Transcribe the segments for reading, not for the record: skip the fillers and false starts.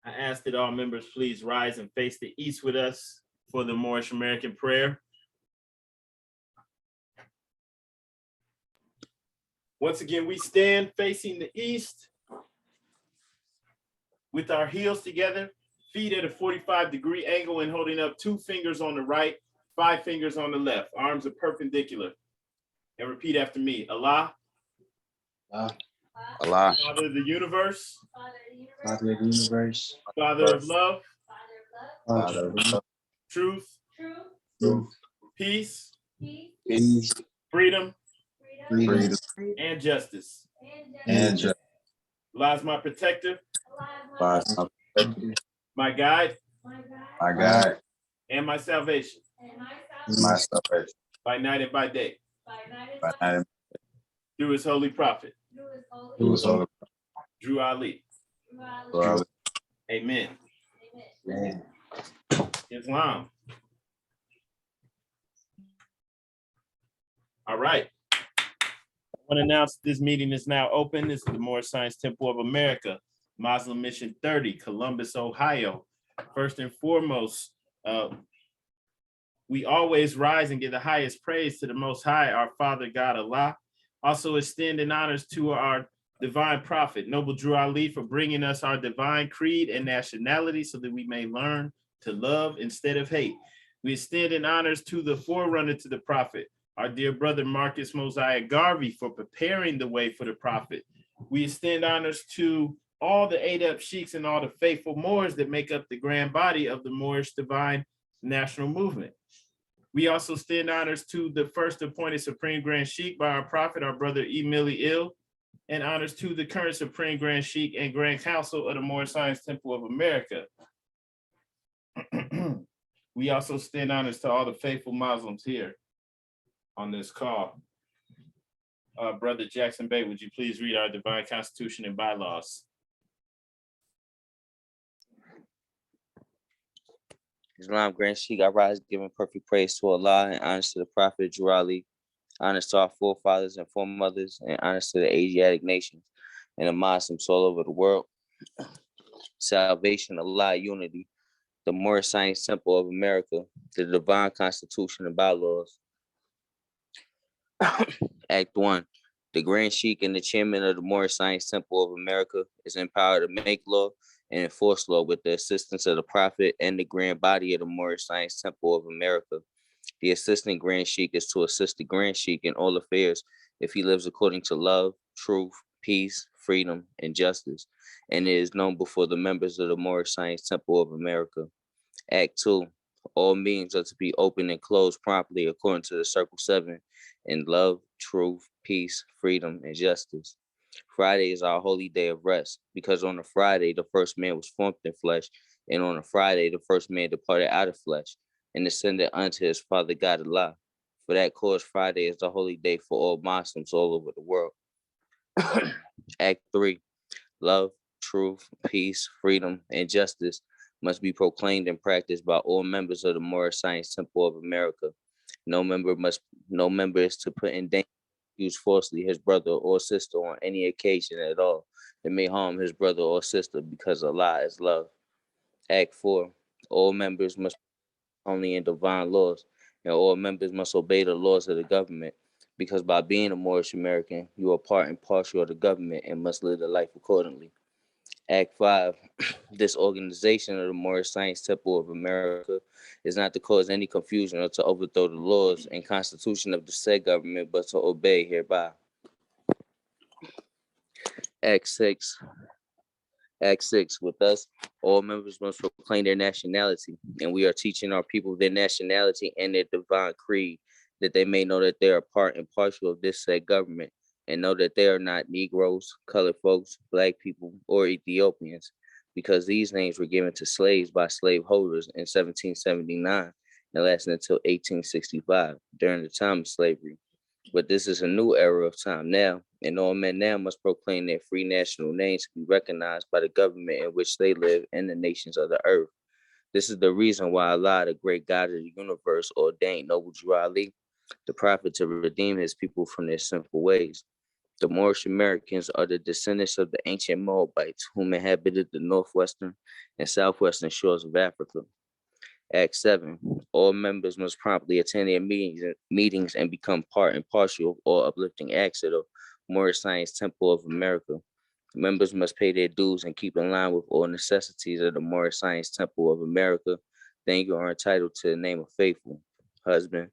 I ask that all members please rise and face the east with us for the Moorish American prayer. Once again, we stand facing the east with our heels together, feet at a 45-degree angle and holding up 2 fingers on the right, 5 fingers on the left. Arms are perpendicular. And repeat after me. Allah. Allah. Father of the universe. Father of the universe. Father of love. Father of love. Truth. Truth. Peace. Peace. Freedom. Freedom. And justice. And justice. Allah is my protector. My guide. My God. And my salvation. My salvation. By night and by day. By night and Through his holy prophet. through his holy Drew Ali. prophet. Amen. Amen. Islam. All right. I want to announce this meeting is now open. This is the Moorish Science Temple of America, Moslem Mission 30, Columbus, Ohio. First and foremost, we always rise and give the highest praise to the Most High, our Father God Allah. Also extending honors to our divine prophet, Noble Drew Ali, for bringing us our divine creed and nationality so that we may learn to love instead of hate. We extend in honors to the forerunner to the prophet, our dear brother Marcus Mosiah Garvey, for preparing the way for the prophet. We extend honors to all the Adab sheiks and all the faithful Moors that make up the grand body of the Moorish Divine National Movement. We also extend honors to the first appointed Supreme Grand Sheikh by our prophet, our brother Emili Il, and honors to the current Supreme Grand Sheikh and Grand Council of the Moorish Science Temple of America. We also extend honors to all the faithful Muslims here on this call. Brother Jackson Bay, would you please read our divine constitution and bylaws? Islam Grand Sheikh, I rise giving perfect praise to Allah and honors to the Prophet Drew Ali, honors to our forefathers and foremothers, and honors to the Asiatic nations and the Muslims all over the world. Salvation, Allah, unity, the Moorish Science Temple of America, the divine constitution and bylaws. Act 1. The Grand Sheikh and the chairman of the Moorish Science Temple of America is empowered to make law and enforce law with the assistance of the Prophet and the grand body of the Moorish Science Temple of America. The assistant Grand Sheikh is to assist the Grand Sheikh in all affairs if he lives according to love, truth, peace, freedom, and justice, and it is known before the members of the Moorish Science Temple of America. Act 2. All meetings are to be open and closed promptly according to the Circle 7 in love, truth, peace, freedom, and justice. Friday is our holy day of rest, because on a Friday, the first man was formed in flesh, and on a Friday, the first man departed out of flesh, and ascended unto his Father God Allah. For that cause, Friday is the holy day for all Muslims all over the world. Act 3. Love, truth, peace, freedom, and justice must be proclaimed and practiced by all members of the Moorish Science Temple of America. No member is to put in danger, use falsely his brother or sister on any occasion at all that may harm his brother or sister, because Allah is love. Act 4. All members must only in divine laws, and all members must obey the laws of the government, because by being a Moorish American, you are part and parcel of the government and must live the life accordingly. Act 5. This organization of the Moorish Science Temple of America is not to cause any confusion or to overthrow the laws and constitution of the said government, but to obey hereby. Act 6. With us, all members must proclaim their nationality, and we are teaching our people their nationality and their divine creed, that they may know that they are part and parcel of this said government, and know that they are not Negroes, colored folks, Black people, or Ethiopians, because these names were given to slaves by slaveholders in 1779 and lasted until 1865, during the time of slavery. But this is a new era of time now, and all men now must proclaim their free national names to be recognized by the government in which they live and the nations of the earth. This is the reason why Allah, the great God of the universe, ordained Noble Drew Ali, the prophet, to redeem his people from their sinful ways. The Moorish Americans are the descendants of the ancient Moabites whom inhabited the northwestern and southwestern shores of Africa. Act 7. All members must promptly attend their meetings and become part and partial of all uplifting acts of the Moorish Science Temple of America. Members must pay their dues and keep in line with all necessities of the Moorish Science Temple of America. Then you are entitled to the name of faithful. Husband,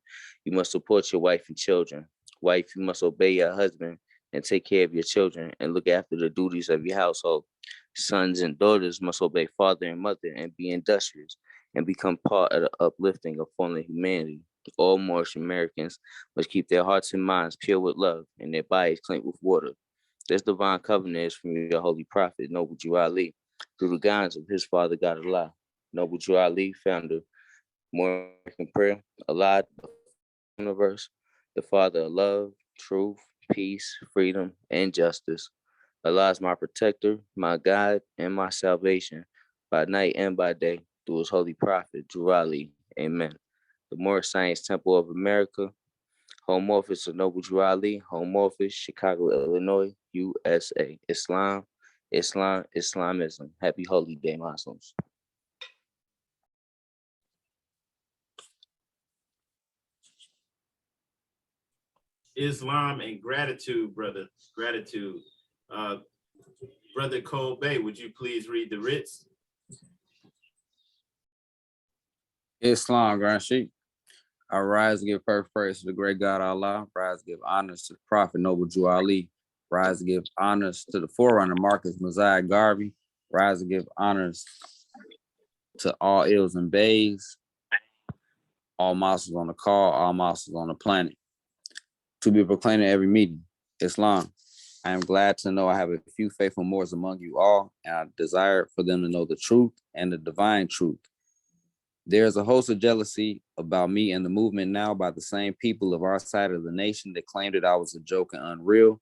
you must support your wife and children. Wife, you must obey your husband and take care of your children and look after the duties of your household. Sons and daughters must obey father and mother and be industrious and become part of the uplifting of fallen humanity. All Moorish Americans must keep their hearts and minds pure with love and their bodies clean with water. This divine covenant is from your holy prophet, Noble Jew Ali, through the guidance of his father, God Allah. Noble Jew Ali, founder of Moorish prayer, Allah, the universe, the father of love, truth, peace, freedom, and justice. Allah is my protector, my guide, and my salvation by night and by day through his holy prophet, Jew Ali. Amen. The Moorish Science Temple of America, Home Office of Noble Jew Ali, Home Office, Chicago, Illinois, USA. Islam, Islam, Islamism. Happy Holy Day, Muslims. Islam and gratitude, brother. Gratitude. Brother Cole Bay, would you please read the writs? Islam, Grand Sheikh. I rise to give perfect praise to the great God Allah. Rise to give honors to the Prophet Noble Jew Ali. Rise to give honors to the forerunner Marcus Mosiah Garvey. Rise to give honors to all ills and bays, all Muslims on the call, all Muslims on the planet. To be proclaimed at every meeting, Islam. I am glad to know I have a few faithful Moors among you all, and I desire for them to know the truth and the divine truth. There is a host of jealousy about me and the movement now by the same people of our side of the nation that claimed that I was a joke and unreal.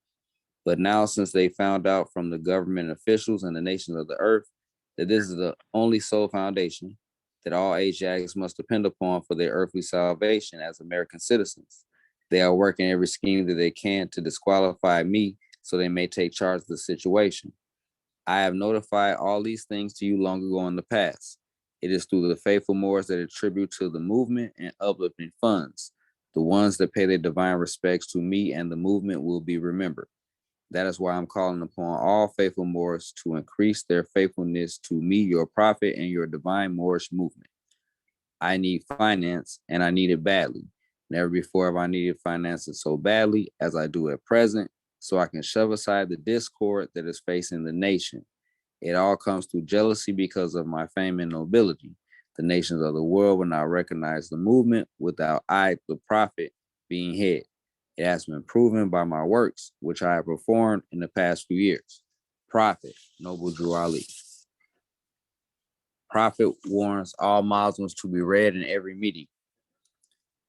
But now, since they found out from the government officials and the nations of the earth that this is the only sole foundation that all Asiatics must depend upon for their earthly salvation as American citizens, they are working every scheme that they can to disqualify me so they may take charge of the situation. I have notified all these things to you long ago in the past. It is through the faithful Moors that attribute to the movement and uplifting funds. The ones that pay their divine respects to me and the movement will be remembered. That is why I'm calling upon all faithful Moors to increase their faithfulness to me, your prophet, and your divine Moorish movement. I need finance, and I need it badly. Never before have I needed finances so badly as I do at present, so I can shove aside the discord that is facing the nation. It all comes through jealousy because of my fame and nobility. The nations of the world will not recognize the movement without I, the prophet, being head. It has been proven by my works, which I have performed in the past few years. Prophet, Noble Jew Ali. Prophet warns all Muslims to be read in every meeting.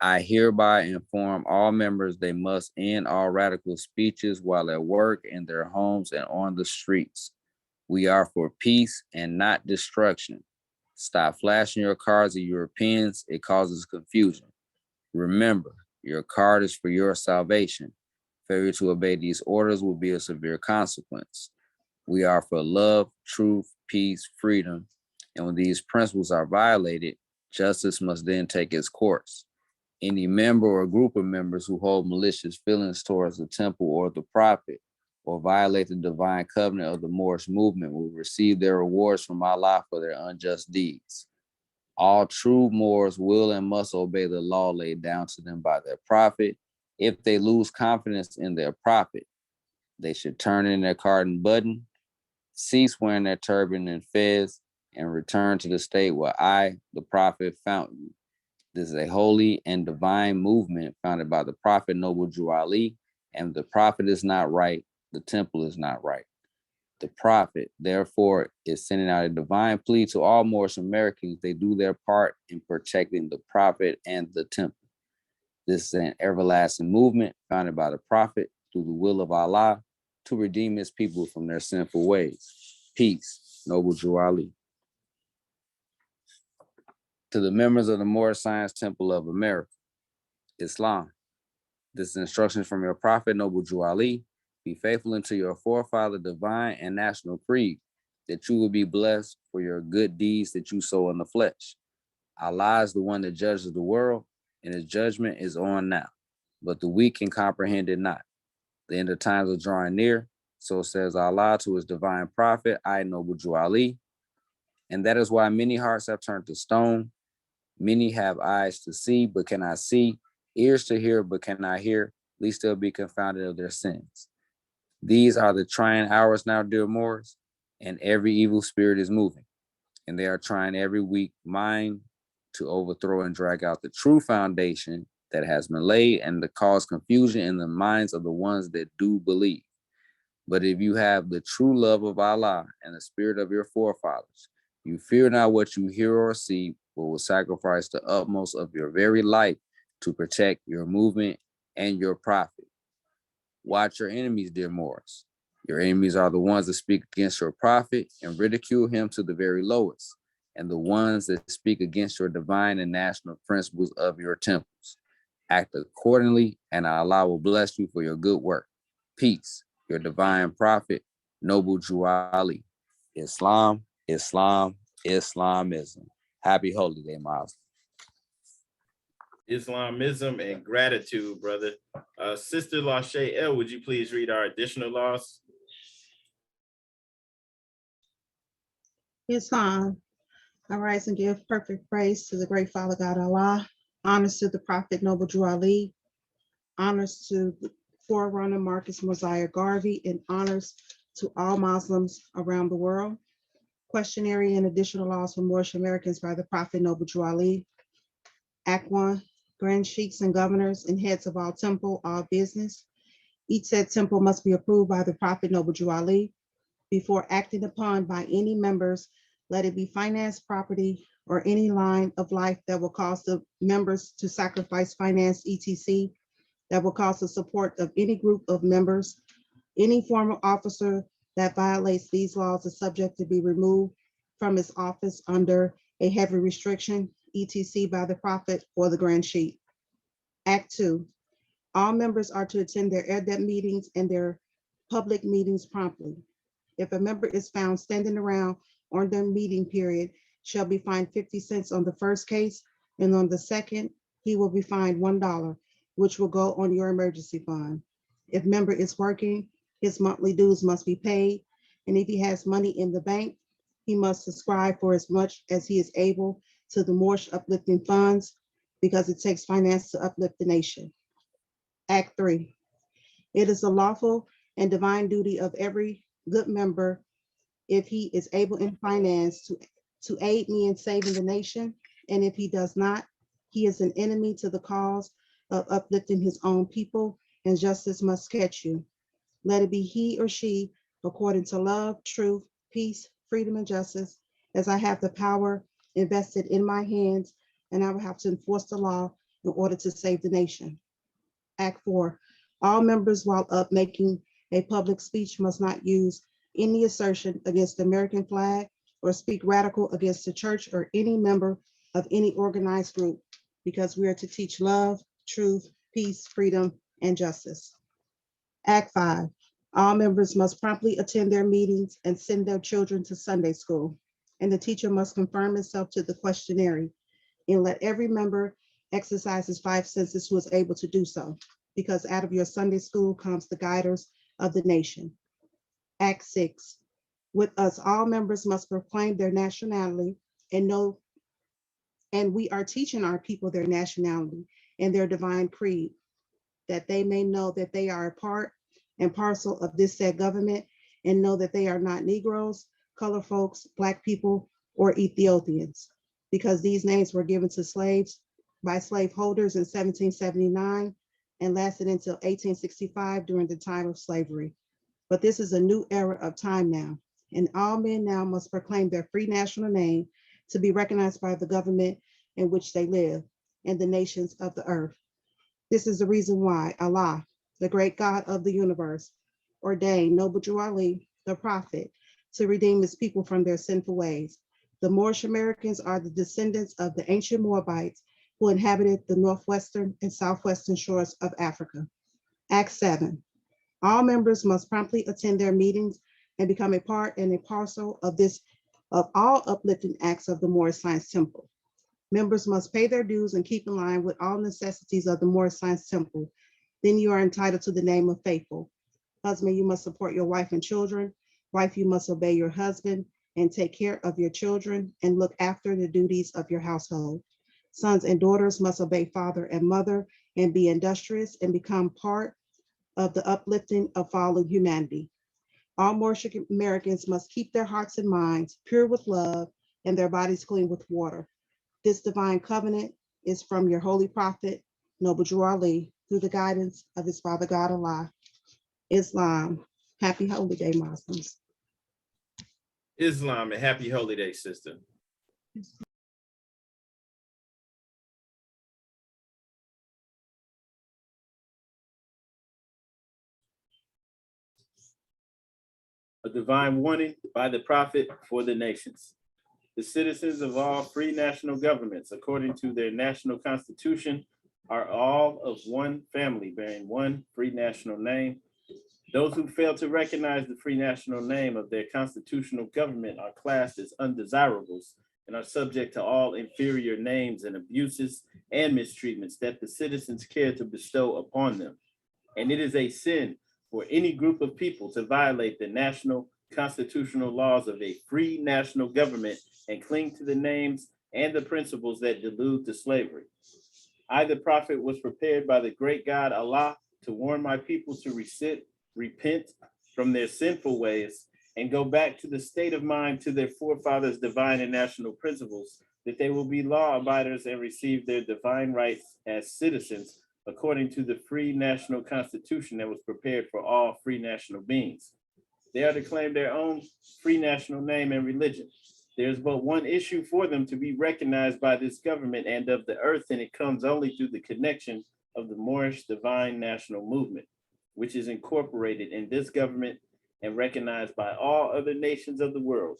I hereby inform all members they must end all radical speeches while at work, in their homes, and on the streets. We are for peace and not destruction. Stop flashing your cards at Europeans. It causes confusion. Remember, your card is for your salvation. Failure to obey these orders will be a severe consequence. We are for love, truth, peace, freedom. And when these principles are violated, justice must then take its course. Any member or group of members who hold malicious feelings towards the temple or the prophet, or violate the divine covenant of the Moorish movement, will receive their rewards from Allah for their unjust deeds. All true Moors will and must obey the law laid down to them by their prophet. If they lose confidence in their prophet, they should turn in their cardin button, cease wearing their turban and fez, and return to the state where I, the prophet, found you. This is a holy and divine movement founded by the prophet Noble Jew Ali, and if the prophet is not right, the temple is not right. The prophet, therefore, is sending out a divine plea to all Moorish Americans. They do their part in protecting the prophet and the temple. This is an everlasting movement founded by the prophet through the will of Allah to redeem his people from their sinful ways. Peace, Noble Jew Ali. To the members of the Moorish Science Temple of America, Islam. This is instructions from your prophet, Noble Jew Ali. Be faithful unto your forefather divine and national creed, that you will be blessed for your good deeds that you sow in the flesh. Allah is the one that judges the world, and his judgment is on now. But the weak can comprehend it not. The end of times are drawing near. So says Allah to his divine prophet, I, Noble Jew Ali. And that is why many hearts have turned to stone. Many have eyes to see, but cannot see, ears to hear, but cannot hear, lest they'll be confounded of their sins. These are the trying hours now, dear Moors, and every evil spirit is moving. And they are trying every weak mind to overthrow and drag out the true foundation that has been laid and to cause confusion in the minds of the ones that do believe. But if you have the true love of Allah and the spirit of your forefathers, you fear not what you hear or see, but will sacrifice the utmost of your very life to protect your movement and your profit. Watch your enemies, dear Moors. Your enemies are the ones that speak against your prophet and ridicule him to the very lowest, and the ones that speak against your divine and national principles of your temples. Act accordingly, and Allah will bless you for your good work. Peace, your divine prophet, Noble Jew Ali. Islam, Islam, Islamism. Happy Holy Day, Miles. Islamism and gratitude, brother. Sister Lachey L, would you please read our additional laws? Islam. I rise and give perfect praise to the great Father God Allah. Honors to the Prophet Noble Drew Ali. Honors to the forerunner Marcus Mosiah Garvey, and honors to all Muslims around the world. Questionnaire and additional laws for Moorish Americans by the Prophet Noble Drew Ali. Act 1. Grand sheikhs and governors and heads of all temple, all business. Each said temple must be approved by the Prophet Noble Drew Ali. Before acting upon by any members, let it be finance, property, or any line of life that will cause the members to sacrifice finance, etc., that will cause the support of any group of members. Any former officer that violates these laws is subject to be removed from his office under a heavy restriction, etc., by the Prophet or the Grand Sheikh. Act 2. All members are to attend their ERDEP meetings and their public meetings promptly. If a member is found standing around on their meeting period, shall be fined 50 cents on the first case, and on the second, he will be fined $1, which will go on your emergency fund. If member is working, his monthly dues must be paid, and if he has money in the bank, he must subscribe for as much as he is able to the Moorish uplifting funds, because it takes finance to uplift the nation. Act 3. It is the lawful and divine duty of every good member, if he is able in finance, to aid me in saving the nation, and if he does not, he is an enemy to the cause of uplifting his own people, and justice must catch you. Let it be he or she, according to love, truth, peace, freedom, and justice, as I have the power invested in my hands, and I will have to enforce the law in order to save the nation. Act 4. All members, while up making a public speech, must not use any assertion against the American flag or speak radical against the church or any member of any organized group, because we are to teach love, truth, peace, freedom, and justice. Act 5. All members must promptly attend their meetings and send their children to Sunday school, and the teacher must confirm himself to the questionnaire, and let every member exercise his 5 senses who is able to do so, because out of your Sunday school comes the guiders of the nation. Act 6. With us, all members must proclaim their nationality and we are teaching our people their nationality and their divine creed, that they may know that they are a part and parcel of this said government, and know that they are not Negroes, colored folks, Black people, or Ethiopians, because these names were given to slaves by slaveholders in 1779 and lasted until 1865 during the time of slavery. But this is a new era of time now, and all men now must proclaim their free national name to be recognized by the government in which they live and the nations of the earth. This is the reason why Allah, the great God of the universe, ordained Noble Drew Ali, the prophet, to redeem his people from their sinful ways. The Moorish Americans are the descendants of the ancient Moabites who inhabited the northwestern and southwestern shores of Africa. Act 7. All members must promptly attend their meetings and become a part and a parcel of all uplifting acts of the Moorish Science Temple. Members must pay their dues and keep in line with all necessities of the Moorish Science Temple. Then you are entitled to the name of faithful. Husband, you must support your wife and children. Wife, you must obey your husband and take care of your children and look after the duties of your household. Sons and daughters must obey father and mother and be industrious and become part of the uplifting of fallen humanity. All Moorish Americans must keep their hearts and minds pure with love and their bodies clean with water. This divine covenant is from your holy prophet, Noble Drew Ali, through the guidance of his Father God Allah. Islam. Happy Holy Day, Muslims. Islam, and happy holy day, sister. A divine warning by the prophet for the nations. The citizens of all free national governments, according to their national constitution, are all of one family bearing one free national name. Those who fail to recognize the free national name of their constitutional government are classed as undesirables and are subject to all inferior names and abuses and mistreatments that the citizens care to bestow upon them. And it is a sin for any group of people to violate the national constitutional laws of a free national government and cling to the names and the principles that delude to slavery. I, the prophet, was prepared by the great God Allah to warn my people to repent from their sinful ways and go back to the state of mind to their forefathers' divine and national principles, that they will be law abiders and receive their divine rights as citizens according to the free national constitution that was prepared for all free national beings. They are to claim their own free national name and religion. There's but one issue for them to be recognized by this government and of the earth, and it comes only through the connection of the Moorish Divine National Movement, which is incorporated in this government and recognized by all other nations of the world.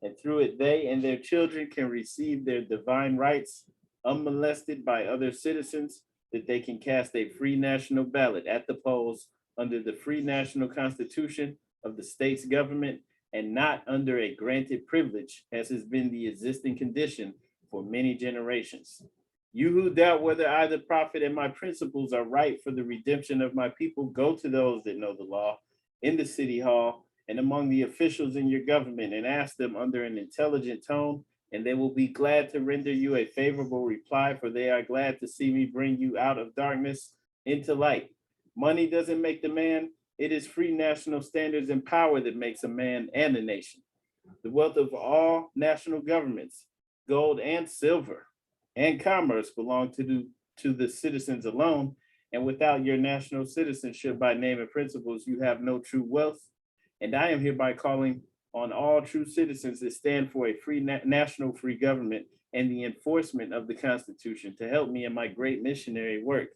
And through it, they and their children can receive their divine rights unmolested by other citizens, that they can cast a free national ballot at the polls under the free national constitution of the state's government and not under a granted privilege, as has been the existing condition for many generations. You who doubt whether I, the prophet, and my principles are right for the redemption of my people, go to those that know the law in the city hall and among the officials in your government and ask them under an intelligent tone, and they will be glad to render you a favorable reply, for they are glad to see me bring you out of darkness into light. Money doesn't make the man. It is free national standards and power that makes a man and a nation. The wealth of all national governments, gold and silver, and commerce belong to the citizens alone, and without your national citizenship by name and principles, you have no true wealth. And I am hereby calling on all true citizens that stand for a free national free government and the enforcement of the Constitution to help me in my great missionary work,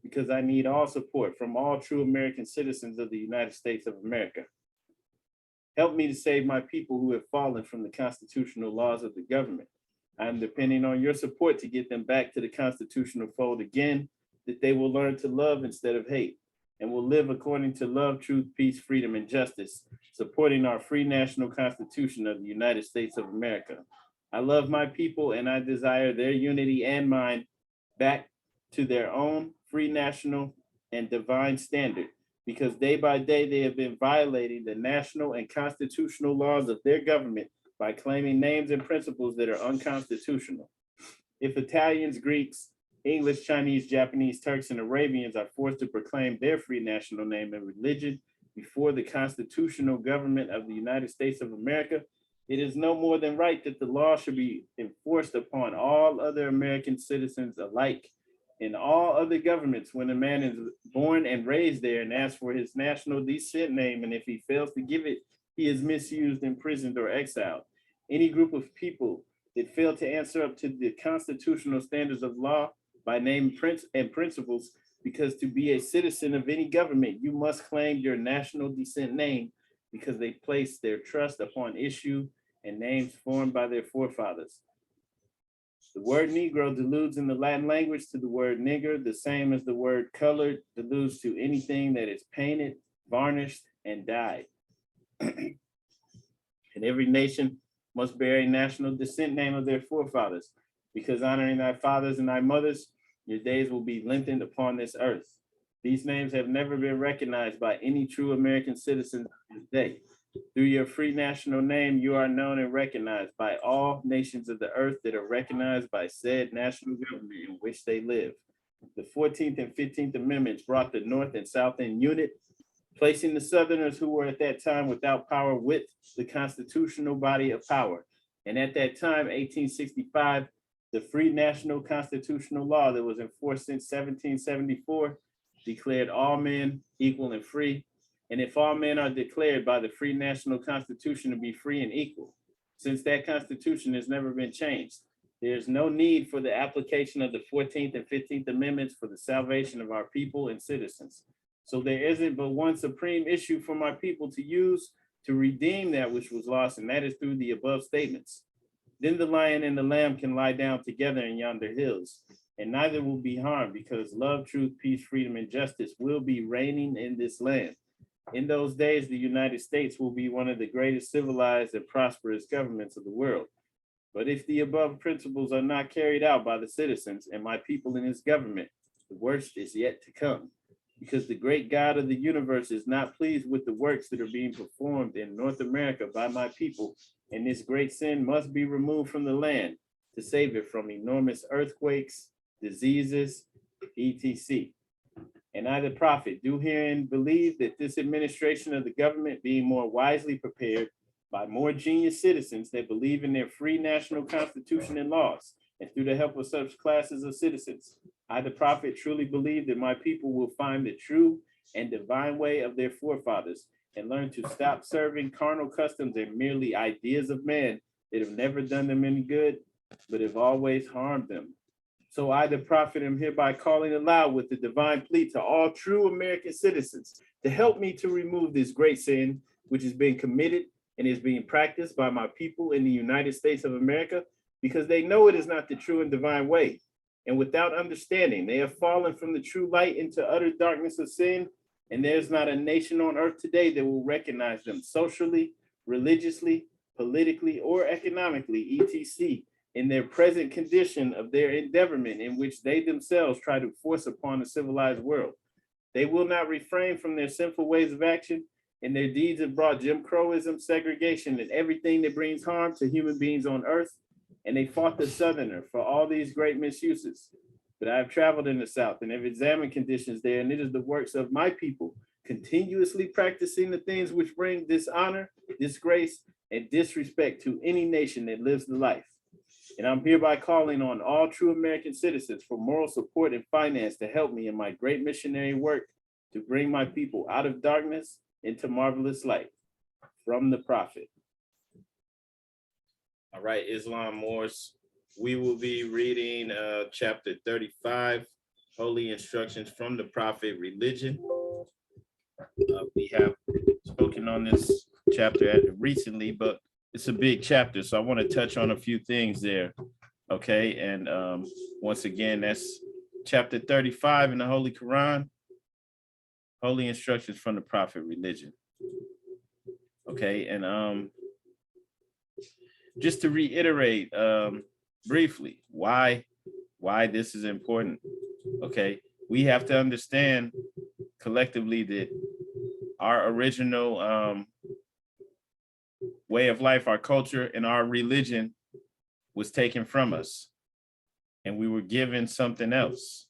because I need all support from all true American citizens of the United States of America. Help me to save my people who have fallen from the constitutional laws of the government. I am depending on your support to get them back to the constitutional fold again, that they will learn to love instead of hate, and will live according to love, truth, peace, freedom, and justice, supporting our free national constitution of the United States of America. I love my people and I desire their unity and mine back to their own free national and divine standard, because day by day they have been violating the national and constitutional laws of their government by claiming names and principles that are unconstitutional. If Italians, Greeks, English, Chinese, Japanese, Turks, and Arabians are forced to proclaim their free national name and religion before the constitutional government of the United States of America, it is no more than right that the law should be enforced upon all other American citizens alike. In all other governments, when a man is born and raised there and asks for his national descent name, and if he fails to give it, he is misused, imprisoned, or exiled. Any group of people that fail to answer up to the constitutional standards of law by name and principles, because to be a citizen of any government, you must claim your national descent name, because they place their trust upon issue and names formed by their forefathers. The word Negro deludes in the Latin language to the word nigger, the same as the word colored deludes to anything that is painted, varnished, and dyed. And every nation must bear a national descent name of their forefathers, because honoring thy fathers and thy mothers, your days will be lengthened upon this earth. These names have never been recognized by any true American citizen to this day. Through your free national name, you are known and recognized by all nations of the earth that are recognized by said national government in which they live. The 14th and 15th Amendments brought the North and South in unit, placing the Southerners who were at that time without power with the constitutional body of power. And at that time, 1865, the free national constitutional law that was enforced since 1774 declared all men equal and free. And if all men are declared by the free national constitution to be free and equal, since that constitution has never been changed, there's no need for the application of the 14th and 15th Amendments for the salvation of our people and citizens. So there isn't but one supreme issue for my people to use to redeem that which was lost, and that is through the above statements. Then the lion and the lamb can lie down together in yonder hills, and neither will be harmed, because love, truth, peace, freedom, and justice will be reigning in this land. In those days, the United States will be one of the greatest civilized and prosperous governments of the world. But if the above principles are not carried out by the citizens and my people in this government, the worst is yet to come, because the great God of the universe is not pleased with the works that are being performed in North America by my people, and this great sin must be removed from the land to save it from enormous earthquakes, diseases, etc. And I, the prophet, do herein believe that this administration of the government, being more wisely prepared by more genius citizens that believe in their free national constitution and laws, and through the help of such classes of citizens, I, the prophet, truly believe that my people will find the true and divine way of their forefathers and learn to stop serving carnal customs and merely ideas of man that have never done them any good, but have always harmed them. So I, the prophet, am hereby calling aloud with the divine plea to all true American citizens to help me to remove this great sin, which has been committed and is being practiced by my people in the United States of America, because they know it is not the true and divine way. And without understanding, they have fallen from the true light into utter darkness of sin. And there's not a nation on earth today that will recognize them socially, religiously, politically, or economically, etc., in their present condition of their endeavorment in which they themselves try to force upon the civilized world. They will not refrain from their sinful ways of action, and their deeds have brought Jim Crowism, segregation, and everything that brings harm to human beings on earth. And they fought the Southerner for all these great misuses. But I have traveled in the South and have examined conditions there, and it is the works of my people continuously practicing the things which bring dishonor, disgrace, and disrespect to any nation that lives the life. And I'm hereby calling on all true American citizens for moral support and finance to help me in my great missionary work to bring my people out of darkness into marvelous light. From the prophet. All right, Islam Moors, we will be reading chapter 35, Holy Instructions from the Prophet, Religion. We have spoken on this chapter recently, but it's a big chapter, so I want to touch on a few things there, okay? And once again, that's chapter 35 in the Holy Quran, Holy Instructions from the Prophet, Religion. Okay, and just to reiterate briefly why this is important, okay? We have to understand collectively that our original way of life, our culture, and our religion was taken from us, and we were given something else,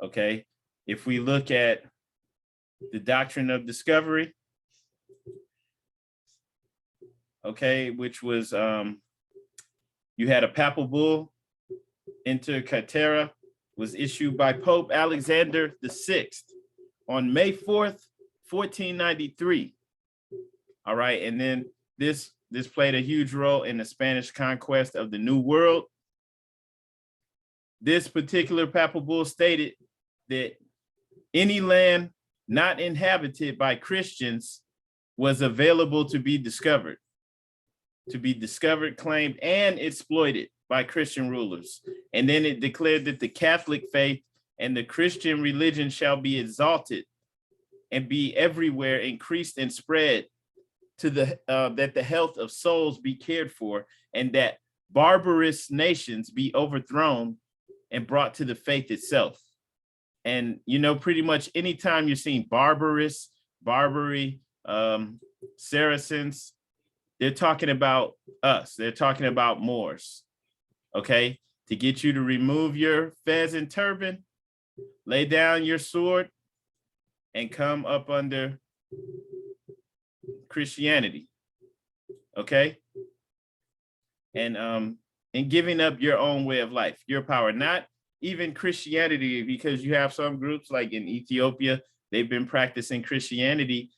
okay? If we look at the Doctrine of Discovery, okay, which was, you had a papal bull, Inter Caetera, was issued by Pope Alexander VI on May 4th, 1493. All right, and then this played a huge role in the Spanish conquest of the New World. This particular papal bull stated that any land not inhabited by Christians was available to be discovered, claimed, and exploited by Christian rulers. And then it declared that the Catholic faith and the Christian religion shall be exalted and be everywhere increased and spread to the that the health of souls be cared for, and that barbarous nations be overthrown and brought to the faith itself. And you know, pretty much anytime you're seeing Barbary, Saracens, they're talking about us. They're talking about Moors. Okay, to get you to remove your fez and turban, lay down your sword, and come up under Christianity. Okay, and giving up your own way of life, your power, not even Christianity, because you have some groups like in Ethiopia, they've been practicing Christianity,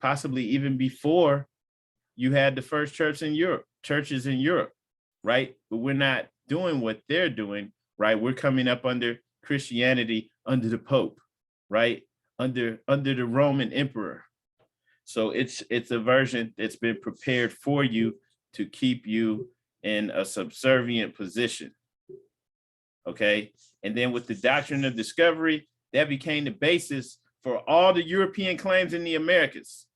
possibly even before you had the first churches in Europe, right? But we're not doing what they're doing, right? We're coming up under Christianity under the Pope, right? Under the Roman emperor. So it's a version that's been prepared for you to keep you in a subservient position. Okay. And then with the Doctrine of Discovery, that became the basis for all the European claims in the Americas.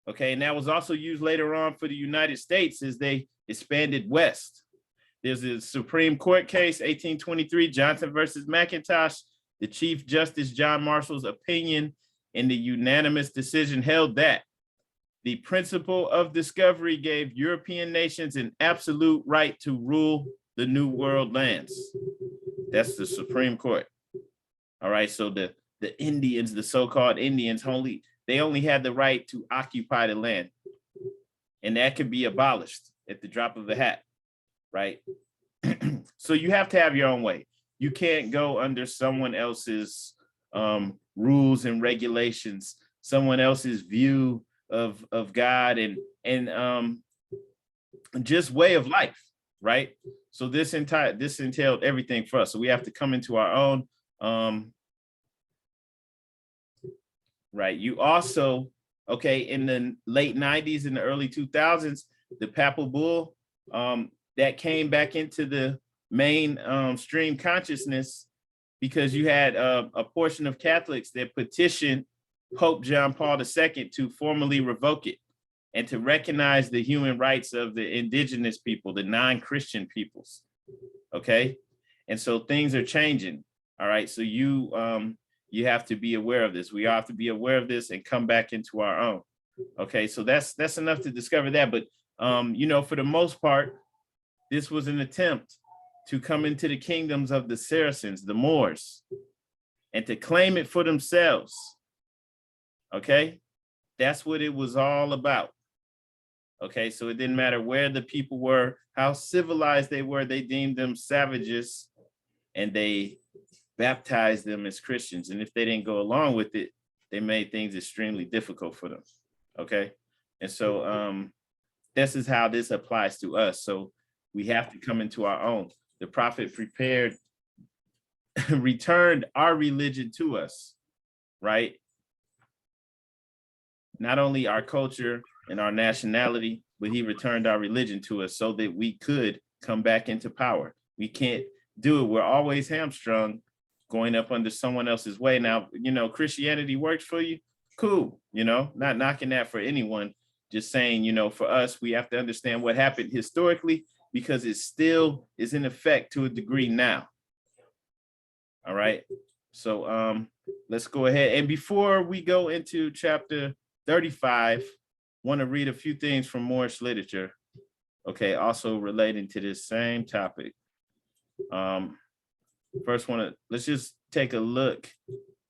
Okay. And that was also used later on for the United States as they expanded west. There's a Supreme Court case, 1823, Johnson versus McIntosh. The Chief Justice John Marshall's opinion in the unanimous decision held that the principle of discovery gave European nations an absolute right to rule the New World lands. That's the Supreme Court. All right, so the Indians, the so-called Indians, they only had the right to occupy the land, and that could be abolished at the drop of a hat, right? So you have to have your own way. You can't go under someone else's rules and regulations, someone else's view of God and just way of life, right? So this entailed everything for us. So we have to come into our own. Right. You also, okay, in the late 90s and the early 2000s, the papal bull that came back into the main stream consciousness, because you had a portion of Catholics that petitioned Pope John Paul II to formally revoke it and to recognize the human rights of the indigenous people, the non-Christian peoples. Okay. And so things are changing. All right. So you have to be aware of this. We have to be aware of this and come back into our own. Okay. So that's enough to discover that. But, you know, for the most part, this was an attempt to come into the kingdoms of the Saracens, the Moors, and to claim it for themselves. Okay, that's what it was all about. Okay, so it didn't matter where the people were, how civilized they were, they deemed them savages and they baptized them as Christians. And if they didn't go along with it, they made things extremely difficult for them. Okay, and so this is how this applies to us. So we have to come into our own. The prophet returned our religion to us, right? Not only our culture and our nationality, but he returned our religion to us so that we could come back into power. We can't do it. We're always hamstrung going up under someone else's way. Now, you know, Christianity works for you. Cool. You know, not knocking that for anyone, just saying, you know, for us, we have to understand what happened historically, because it still is in effect to a degree now. All right. So let's go ahead. And before we go into chapter 35, want to read a few things from Moorish literature. Okay, also relating to this same topic. First, let's just take a look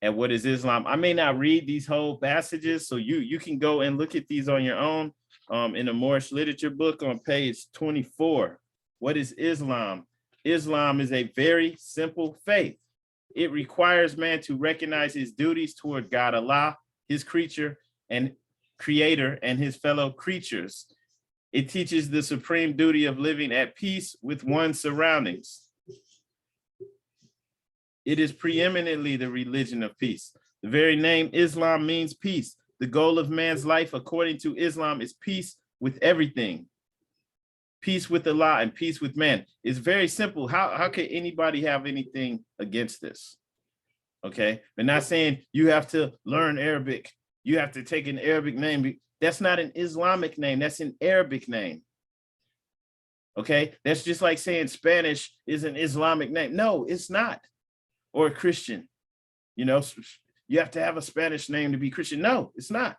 at what is Islam. I may not read these whole passages, so you can go and look at these on your own. In the Moorish literature book on page 24. What is Islam? Islam is a very simple faith. It requires man to recognize his duties toward God Allah, his creature and creator, and his fellow creatures. It teaches the supreme duty of living at peace with one's surroundings. It is preeminently the religion of peace. The very name Islam means peace. The goal of man's life, according to Islam, is peace with everything. Peace with Allah and peace with man. It's very simple. How can anybody have anything against this? Okay, we're not saying you have to learn Arabic. You have to take an Arabic name. That's not an Islamic name. That's an Arabic name. Okay, that's just like saying Spanish is an Islamic name. No, it's not. Or Christian. You know, you have to have a Spanish name to be Christian. No, it's not.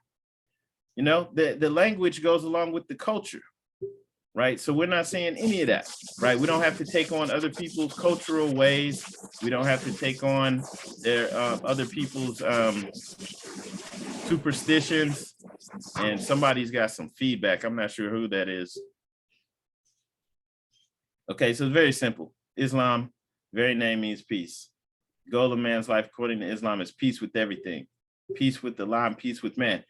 You know, the language goes along with the culture, right? So we're not saying any of that, right? We don't have to take on other people's cultural ways. We don't have to take on their other people's superstitions. And somebody's got some feedback. I'm not sure who that is. Okay, so it's very simple. Islam, very name means peace. Goal of man's life, according to Islam, is peace with everything. Peace with Allah and peace with man,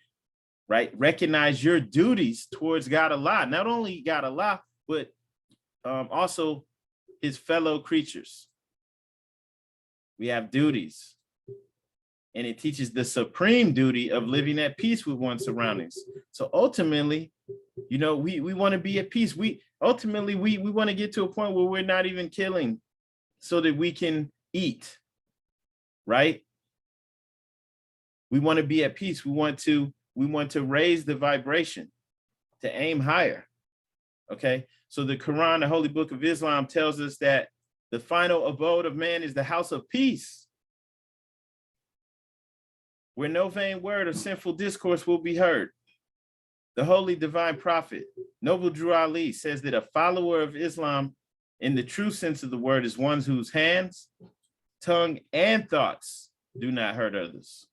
right? Recognize your duties towards God Allah. Not only God Allah, but also his fellow creatures. We have duties. And it teaches the supreme duty of living at peace with one's surroundings. So ultimately, you know, we want to be at peace. We want to get to a point where we're not even killing so that we can eat, right? We want to be at peace. We want to raise the vibration, to aim higher. Okay. So the Quran, the holy book of Islam, tells us that the final abode of man is the house of peace, where no vain word or sinful discourse will be heard. The holy divine prophet, Noble Drew Ali, says that a follower of Islam in the true sense of the word is one whose hands, tongue, and thoughts do not hurt others.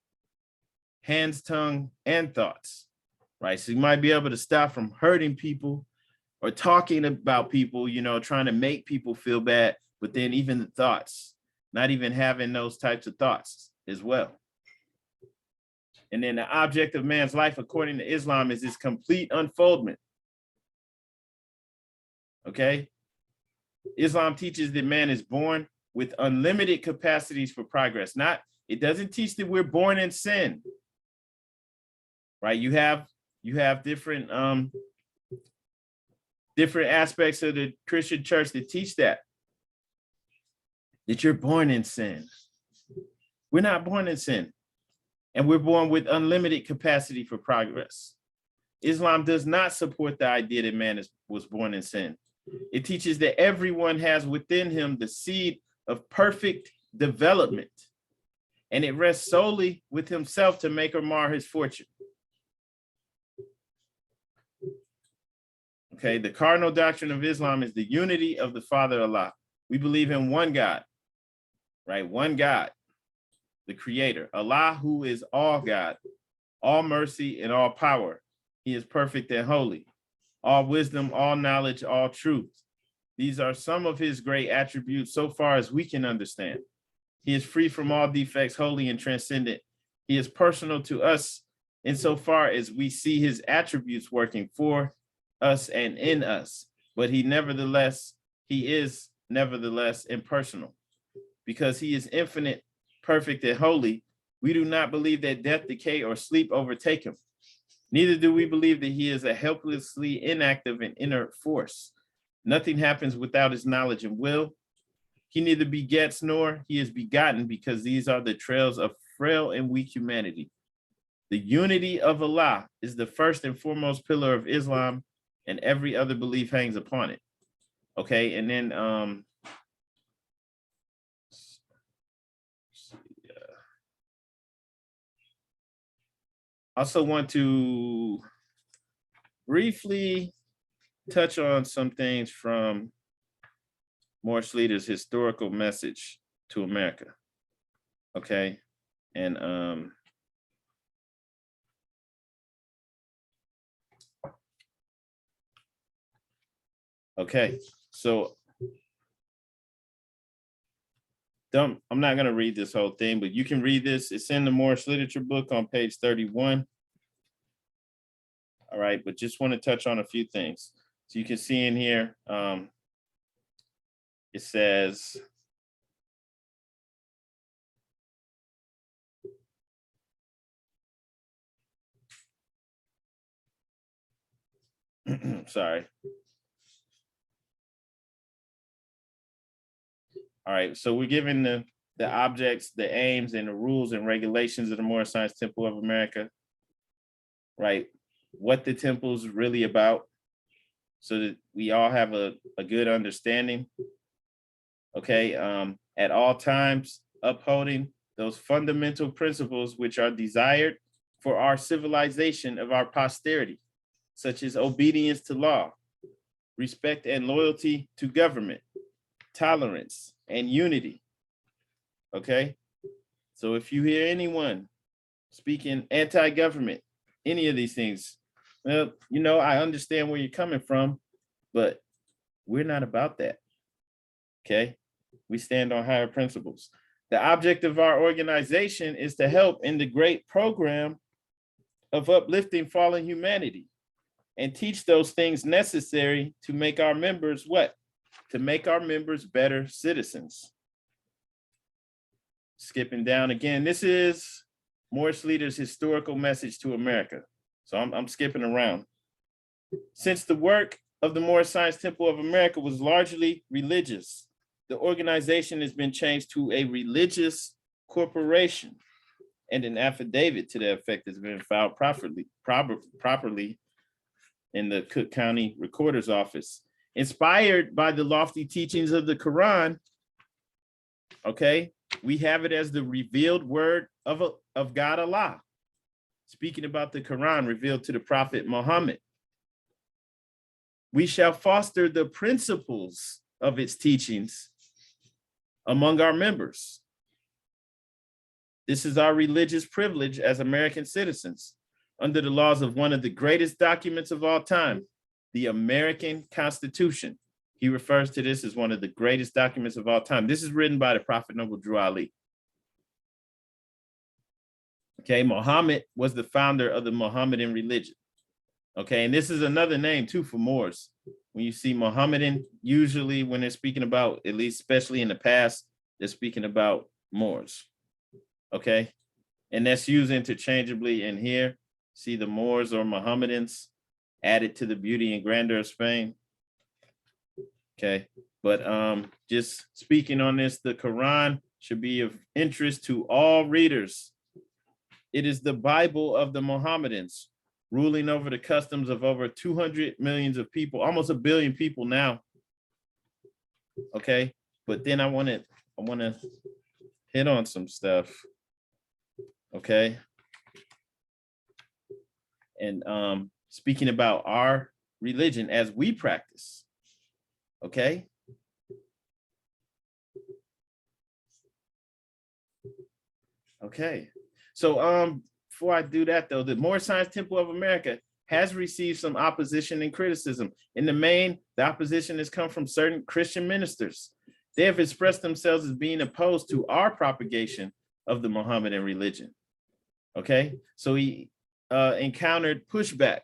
Hands, tongue, and thoughts, right? So you might be able to stop from hurting people or talking about people, you know, trying to make people feel bad, but then even the thoughts, not even having those types of thoughts as well. And then the object of man's life, according to Islam, is its complete unfoldment. Okay? Islam teaches that man is born with unlimited capacities for progress. It doesn't teach that we're born in sin. Right? You have different aspects of the Christian church that teach that you're born in sin. We're not born in sin. And we're born with unlimited capacity for progress. Islam does not support the idea that man was born in sin. It teaches that everyone has within him the seed of perfect development, and it rests solely with himself to make or mar his fortune. Okay, the cardinal doctrine of Islam is the unity of the Father Allah. We believe in one God, right? One God, the creator, Allah, who is all God, all mercy and all power. He is perfect and holy, all wisdom, all knowledge, all truth. These are some of his great attributes so far as we can understand. He is free from all defects, holy and transcendent. He is personal to us insofar as we see his attributes working for us and in us, but he is nevertheless impersonal. Because he is infinite, perfect, and holy, we do not believe that death, decay, or sleep overtake him. Neither do we believe that he is a helplessly inactive and inert force. Nothing happens without his knowledge and will. He neither begets nor he is begotten, because these are the trails of frail and weak humanity. The unity of Allah is the first and foremost pillar of Islam, and every other belief hangs upon it. Okay, and then also want to briefly touch on some things from Moorish leaders' historical message to America. Okay, and okay, so I'm not going to read this whole thing, but you can read this. It's in the Moorish Literature book on page 31. All right, but just want to touch on a few things. So you can see in here, it says, sorry. All right, so we're given the objects, the aims, and the rules and regulations of the Moorish Science Temple of America, right? What the temple is really about, so that we all have a good understanding. Okay, at all times, upholding those fundamental principles which are desired for our civilization of our posterity, such as obedience to law, respect and loyalty to government, tolerance and unity. Okay, so if you hear anyone speaking anti-government, any of these things, well, you know, I understand where you're coming from, but we're not about that. Okay, we stand on higher principles. The object of our organization is to help in the great program of uplifting fallen humanity and teach those things necessary to make our members what? To make our members better citizens. Skipping down again, this is Moorish Leader's historical message to America. So I'm skipping around. Since the work of the Moorish Science Temple of America was largely religious, the organization has been changed to a religious corporation, and an affidavit to that effect has been filed properly in the Cook County Recorder's Office. Inspired by the lofty teachings of the Koran, okay, we have it as the revealed word of God Allah, speaking about the Quran revealed to the Prophet Muhammad. We shall foster the principles of its teachings among our members. This is our religious privilege as American citizens under the laws of one of the greatest documents of all time, the American Constitution. He refers to this as one of the greatest documents of all time. This is written by the Prophet Noble Drew Ali. Okay, Muhammad was the founder of the Mohammedan religion. Okay, and this is another name too for Moors. When you see Mohammedan, usually when they're speaking about, at least especially in the past, they're speaking about Moors. Okay, and that's used interchangeably in here. See the Moors or Mohammedans added to the beauty and grandeur of Spain. Okay, but just speaking on this, the Quran should be of interest to all readers. It is the Bible of the Mohammedans, ruling over the customs of over 200 millions of people, almost 1 billion people now. Okay, but then I want to hit on some stuff. Okay, and speaking about our religion as we practice. Okay. Okay. So before I do that though, the Moorish Science Temple of America has received some opposition and criticism. In the main, the opposition has come from certain Christian ministers. They have expressed themselves as being opposed to our propagation of the Mohammedan religion. Okay. So he encountered pushback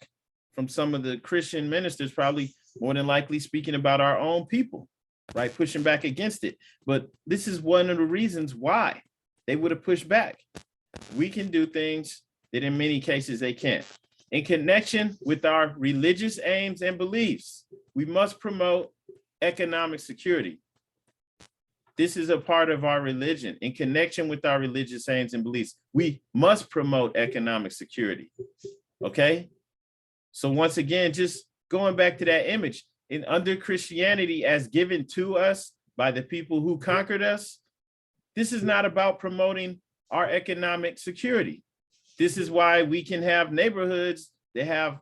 from some of the Christian ministers, probably more than likely speaking about our own people, right? Pushing back against it. But this is one of the reasons why they would have pushed back. We can do things that in many cases they can't. In connection with our religious aims and beliefs, we must promote economic security. This is a part of our religion. In connection with our religious aims and beliefs, we must promote economic security. Okay? So once again, just going back to that image, in under Christianity as given to us by the people who conquered us, this is not about promoting our economic security. This is why we can have neighborhoods that have,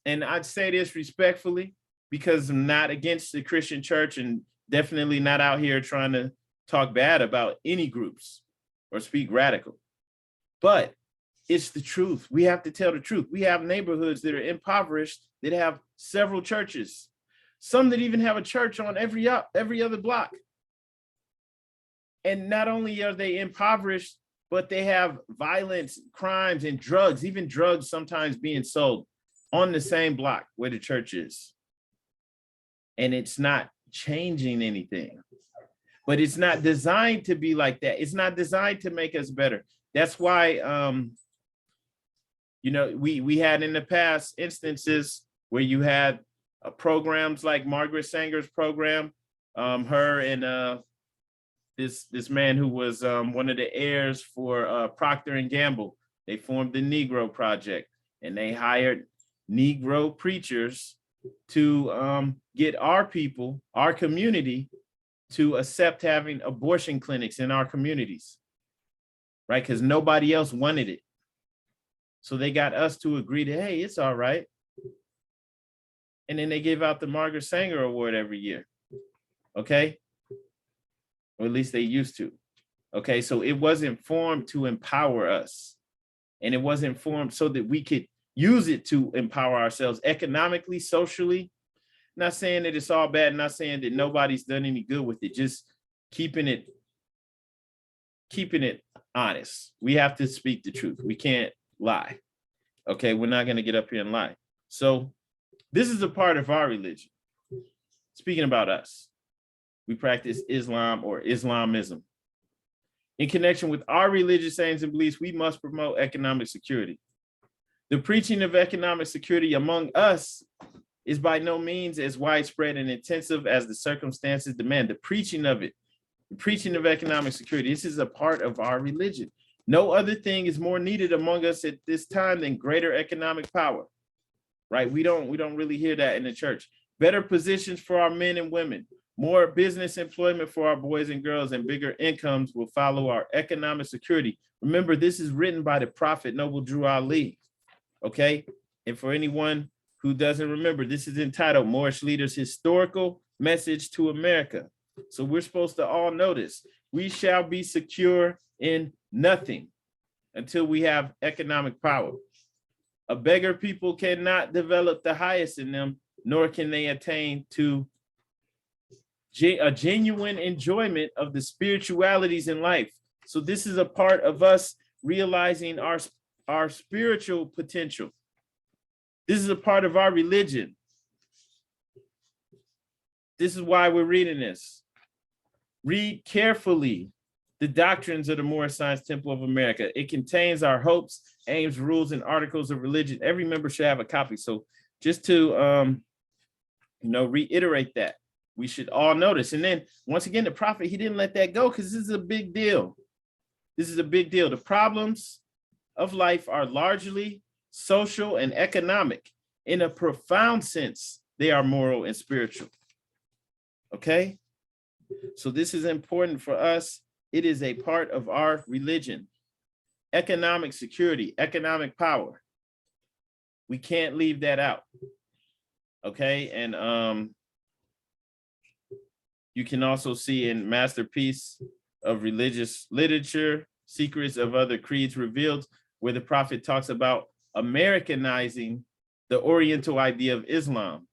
and I'd say this respectfully, because I'm not against the Christian church and definitely not out here trying to talk bad about any groups or speak radical, but it's the truth. We have to tell the truth. We have neighborhoods that are impoverished that have several churches, some that even have a church on every other block. And not only are they impoverished, but they have violence, crimes, and drugs, even drugs sometimes being sold on the same block where the church is. And it's not changing anything, but it's not designed to be like that. It's not designed to make us better. That's why, you know, we had in the past instances where you had programs like Margaret Sanger's program, her and this man who was one of the heirs for Procter and Gamble. They formed the Negro Project, and they hired Negro preachers to get our people, our community, to accept having abortion clinics in our communities, right? Because nobody else wanted it. So they got us to agree to, hey, it's all right. And then they give out the Margaret Sanger Award every year, okay? Or at least they used to, okay? So it wasn't formed to empower us, and it wasn't formed so that we could use it to empower ourselves economically, socially. Not saying that it's all bad, not saying that nobody's done any good with it, just keeping it honest. We have to speak the truth. We can't lie, okay? We're not gonna get up here and lie. So this is a part of our religion. Speaking about us, we practice Islam or Islamism. In connection with our religious aims and beliefs, we must promote economic security. The preaching of economic security among us is by no means as widespread and intensive as the circumstances demand. The preaching of it, the preaching of economic security, this is a part of our religion. No other thing is more needed among us at this time than greater economic power, right? We don't really hear that in the church. Better positions for our men and women, more business employment for our boys and girls, and bigger incomes will follow our economic security. Remember, this is written by the prophet Noble Drew Ali, okay? And for anyone who doesn't remember, this is entitled Moorish Leaders' Historical Message to America. So we're supposed to all know this. We shall be secure in nothing until we have economic power. A beggar people cannot develop the highest in them, nor can they attain to a genuine enjoyment of the spiritualities in life. So this is a part of us realizing our spiritual potential. This is a part of our religion. This is why we're reading this. Read carefully the Doctrines of the Moorish Temple of America. It contains our hopes, aims, rules, and articles of religion. Every member should have a copy. So just to reiterate that, we should all notice. And then once again, the prophet, he didn't let that go because this is a big deal. This is a big deal. The problems of life are largely social and economic. In a profound sense, they are moral and spiritual. Okay? So this is important for us. It is a part of our religion. Economic security, economic power. We can't leave that out. Okay? And you can also see in Masterpiece of Religious Literature, Secrets of Other Creeds Revealed, where the prophet talks about Americanizing the Oriental idea of Islam.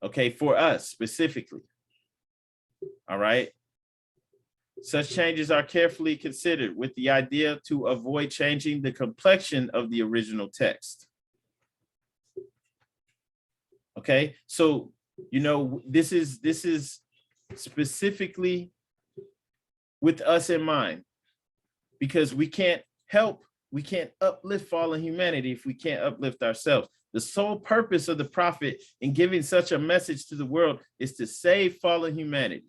Okay, for us specifically. All right. Such changes are carefully considered with the idea to avoid changing the complexion of the original text. Okay, so this is specifically with us in mind, because we can't uplift fallen humanity if we can't uplift ourselves. The sole purpose of the prophet in giving such a message to the world is to save fallen humanity.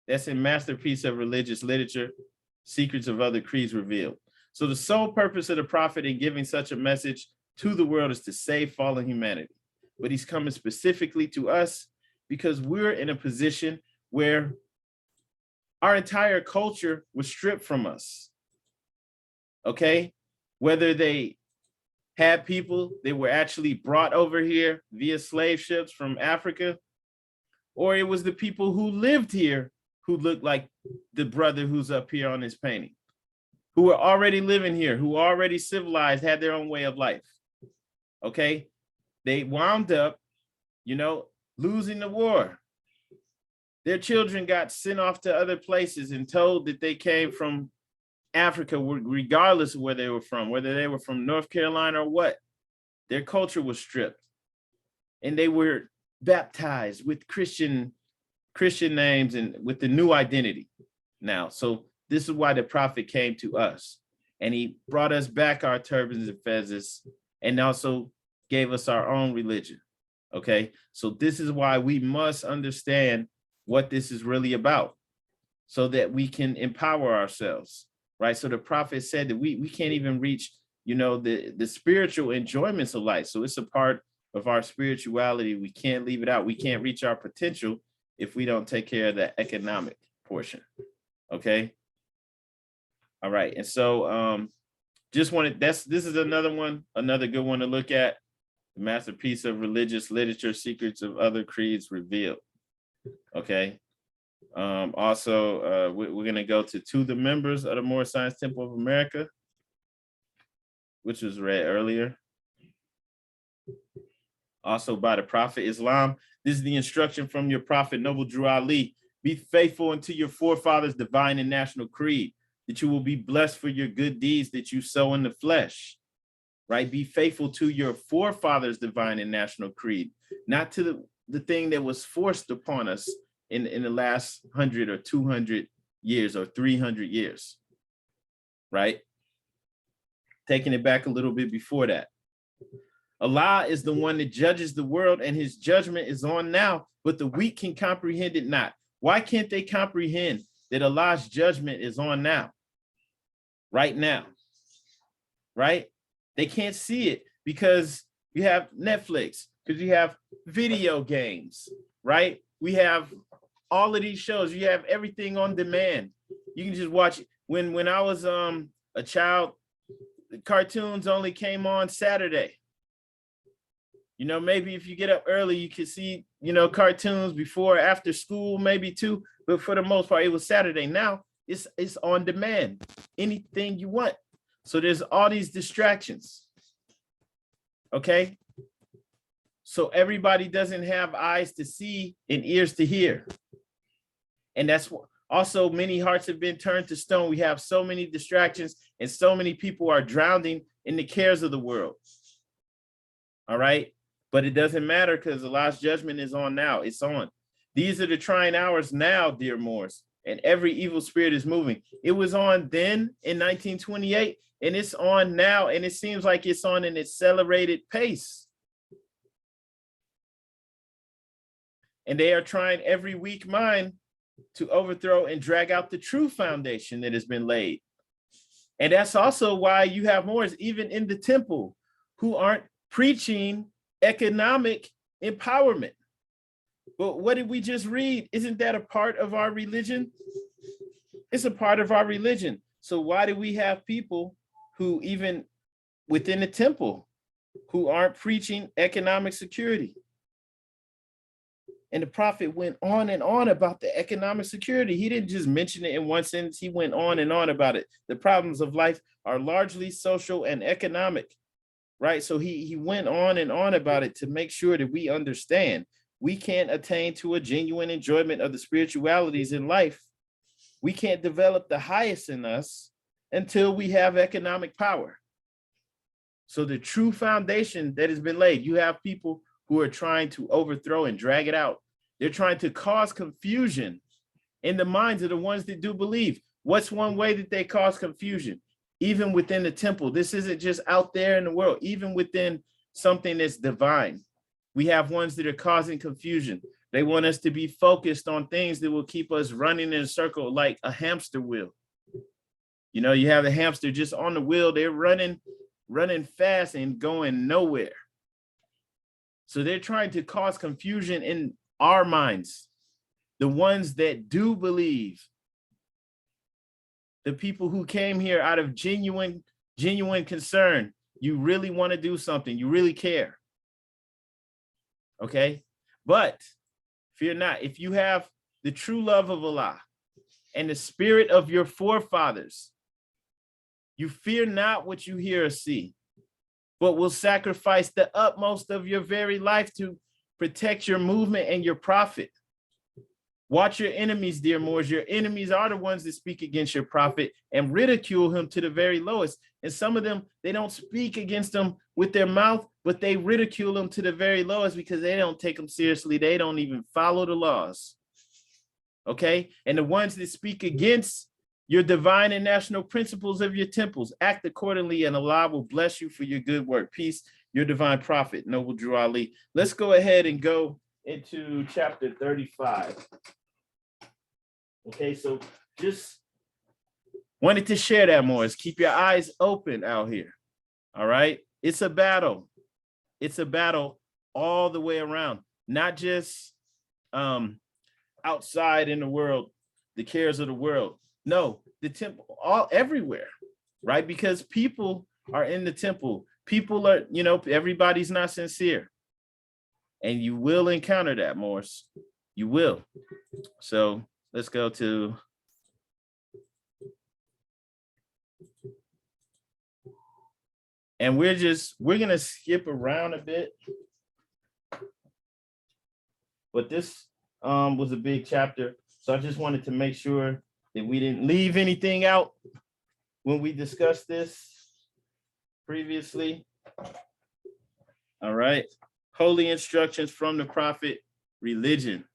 That's in Masterpiece of Religious Literature, Secrets of Other Creeds Revealed. So the sole purpose of the prophet in giving such a message to the world is to save fallen humanity. But he's coming specifically to us because we're in a position where our entire culture was stripped from us. Okay? Whether they had people that were actually brought over here via slave ships from Africa, or it was the people who lived here who looked like the brother who's up here on this painting, who were already living here, who were already civilized, had their own way of life. Okay? They wound up, losing the war. Their children got sent off to other places and told that they came from Africa, regardless of where they were from, whether they were from North Carolina or what. Their culture was stripped. And they were baptized with Christian names and with the new identity now. So this is why the prophet came to us. And he brought us back our turbans and fezzes, and also gave us our own religion. Okay, so this is why we must understand what this is really about. so that we can empower ourselves, right? So the prophet said that we can't even reach, the spiritual enjoyments of life. So it's a part of our spirituality. We can't leave it out. We can't reach our potential if we don't take care of the economic portion. Okay. All right. And so this is another good one to look at. The Masterpiece of Religious Literature, Secrets of Other Creeds Revealed. Okay. Also, we're going to go to the members of the Moorish Science Temple of America, which was read earlier. Also by the Prophet Islam. This is the instruction from your Prophet, Noble Drew Ali. Be faithful unto your forefathers' divine and national creed, that you will be blessed for your good deeds that you sow in the flesh, right? Be faithful to your forefathers' divine and national creed, not to the thing that was forced upon us in the last 100 or 200 years or 300 years, right? Taking it back a little bit before that. Allah is the one that judges the world, and his judgment is on now, but the weak can comprehend it not. Why can't they comprehend that Allah's judgment is on now? Right now, right? They can't see it because you have Netflix, because you have video games, right? We have all of these shows. You have everything on demand. You can just watch it. When I was a child, the cartoons only came on Saturday. Maybe if you get up early, you can see, cartoons before or after school, maybe too. But for the most part, it was Saturday. Now it's on demand, anything you want. So there's all these distractions. Okay. So everybody doesn't have eyes to see and ears to hear. And that's what also many hearts have been turned to stone. We have so many distractions and so many people are drowning in the cares of the world. All right. But it doesn't matter because Allah's judgment is on now. It's on. These are the trying hours now, dear Moors, and every evil spirit is moving. It was on then in 1928, and it's on now, and it seems like it's on an accelerated pace. And they are trying every weak mind to overthrow and drag out the true foundation that has been laid. And that's also why you have Moors, even in the temple, who aren't preaching economic empowerment. But what did we just read? Isn't that a part of our religion? It's a part of our religion. So why do we have people who even within the temple who aren't preaching economic security? And the prophet went on and on about the economic security. He didn't just mention it in one sentence. He went on and on about it. The problems of life are largely social and economic, right? So he went on and on about it to make sure that we understand we can't attain to a genuine enjoyment of the spiritualities in life. We can't develop the highest in us until we have economic power. So the true foundation that has been laid, you have people who are trying to overthrow and drag it out. They're trying to cause confusion in the minds of the ones that do believe. What's one way that they cause confusion? Even within the temple. This isn't just out there in the world, even within something that's divine. We have ones that are causing confusion. They want us to be focused on things that will keep us running in a circle like a hamster wheel. You have the hamster just on the wheel. They're running fast and going nowhere. So they're trying to cause confusion in our minds, the ones that do believe, the people who came here out of genuine concern. You really want to do something. You really care. Okay, but fear not. If you have the true love of Allah and the spirit of your forefathers, you fear not what you hear or see, but will sacrifice the utmost of your very life to protect your movement and your prophet. Watch your enemies, dear Moors. Your enemies are the ones that speak against your prophet and ridicule him to the very lowest. And some of them, they don't speak against him with their mouth, but they ridicule him to the very lowest because they don't take him seriously. They don't even follow the laws. Okay? And the ones that speak against your divine and national principles of your temples, act accordingly, and Allah will bless you for your good work. Peace, your divine prophet, Noble Drew Ali. Let's go ahead and go into chapter 35. Okay, so just wanted to share that more. Is keep your eyes open out here. All right. It's a battle. It's a battle all the way around, not just outside in the world, the cares of the world. No, the temple, all everywhere, right? Because people are in the temple. People are, everybody's not sincere. And you will encounter that, Morris. You will. So let's go to and we're gonna skip around a bit. But this was a big chapter. So I just wanted to make sure that we didn't leave anything out when we discussed this previously. All right. Holy instructions from the prophet, religion.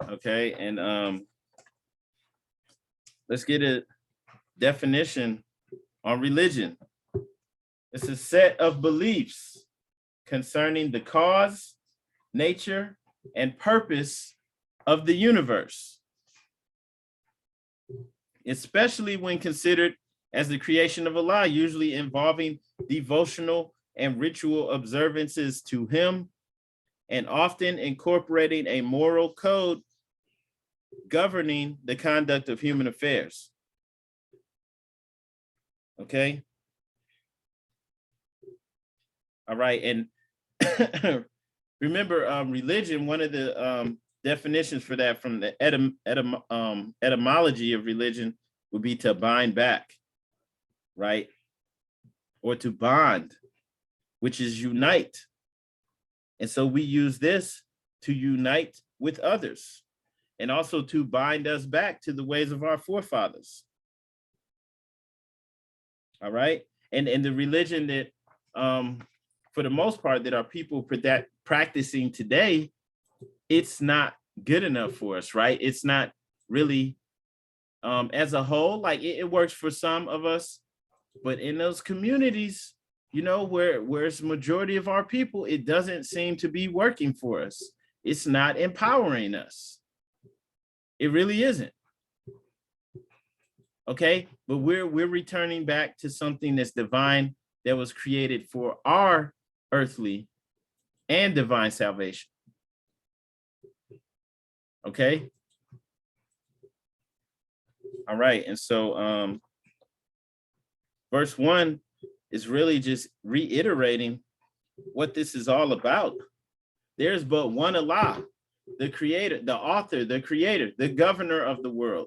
Okay, and let's get a definition on religion. It's a set of beliefs concerning the cause, nature, and purpose of the universe, especially when considered as the creation of Allah, usually involving devotional and ritual observances to him, and often incorporating a moral code governing the conduct of human affairs. Okay. All right. And remember, religion, one of the definitions for that from the etymology of religion would be to bind back, right? Or to bond, which is unite. And so we use this to unite with others and also to bind us back to the ways of our forefathers. All right. And the religion that, for the most part, that our people practicing today, it's not good enough for us, right? It's not really, as a whole, like it works for some of us, but in those communities, where it's majority of our people, it doesn't seem to be working for us. It's not empowering us. It really isn't. Okay, but we're returning back to something that's divine, that was created for our earthly and divine salvation. Okay. All right, and so verse 1 is really just reiterating what this is all about. There's but one Allah, the creator, the author, the creator, the governor of the world,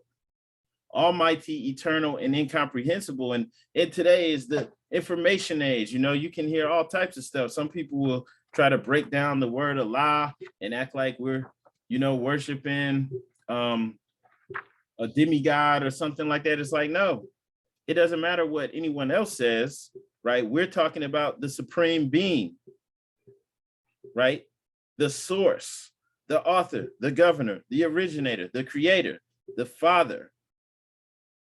almighty, eternal, and incomprehensible. And today is the information age. You can hear all types of stuff. Some people will try to break down the word Allah and act like we're, worshiping a demigod or something like that. It's like, no, it doesn't matter what anyone else says, right? We're talking about the supreme being, right? The source, the author, the governor, the originator, the creator, the father,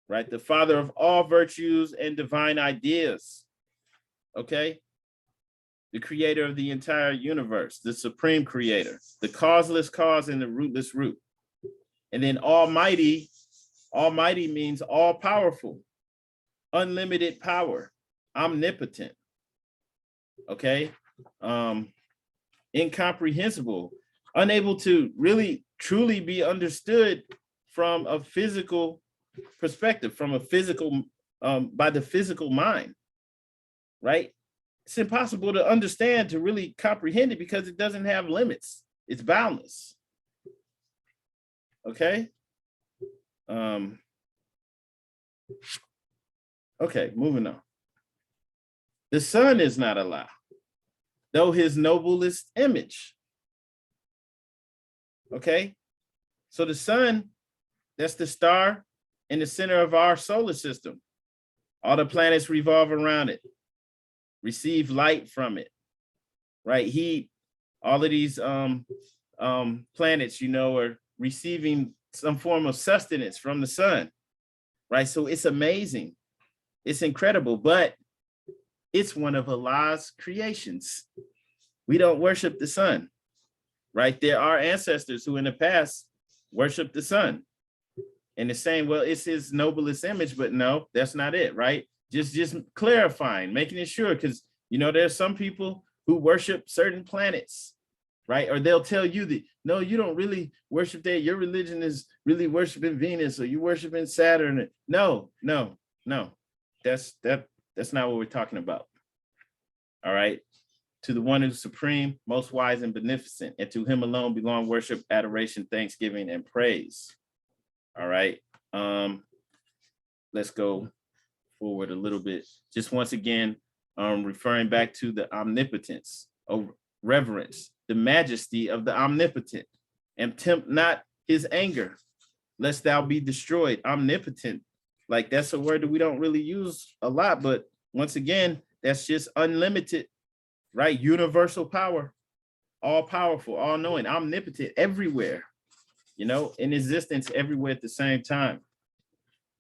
right? The father of all virtues and divine ideas, okay? The creator of the entire universe, the supreme creator, the causeless cause and the rootless root. And then almighty means all powerful, unlimited power, omnipotent, okay? Incomprehensible, unable to really truly be understood from a physical perspective, from a physical, by the physical mind, right? It's impossible to understand, to really comprehend it, because it doesn't have limits. It's boundless. Okay. Okay, moving on. The sun is not Allah, though his noblest image. Okay. So the sun, that's the star in the center of our solar system. All the planets revolve around it, receive light from it, right? Heat, all of these planets, are receiving some form of sustenance from the sun, right? So it's amazing. It's incredible, but it's one of Allah's creations. We don't worship the sun, right? There are ancestors who in the past worship the Son. And it's saying, well, it's his noblest image, but no, that's not it, right? Just clarifying, making it sure, because there's some people who worship certain planets, right? Or they'll tell you that, no, you don't really worship that. Your religion is really worshiping Venus, or you worshiping Saturn. No. That's not what we're talking about. All right. To the one who's supreme, most wise and beneficent, and to him alone belong worship, adoration, thanksgiving, and praise. All right. Let's go forward a little bit. Just once again, referring back to the omnipotence, reverence, the majesty of the omnipotent, and tempt not his anger, lest thou be destroyed. Omnipotent, like that's a word that we don't really use a lot, but once again, that's just unlimited, right? Universal power, all powerful, all knowing, omnipotent, everywhere, in existence everywhere at the same time.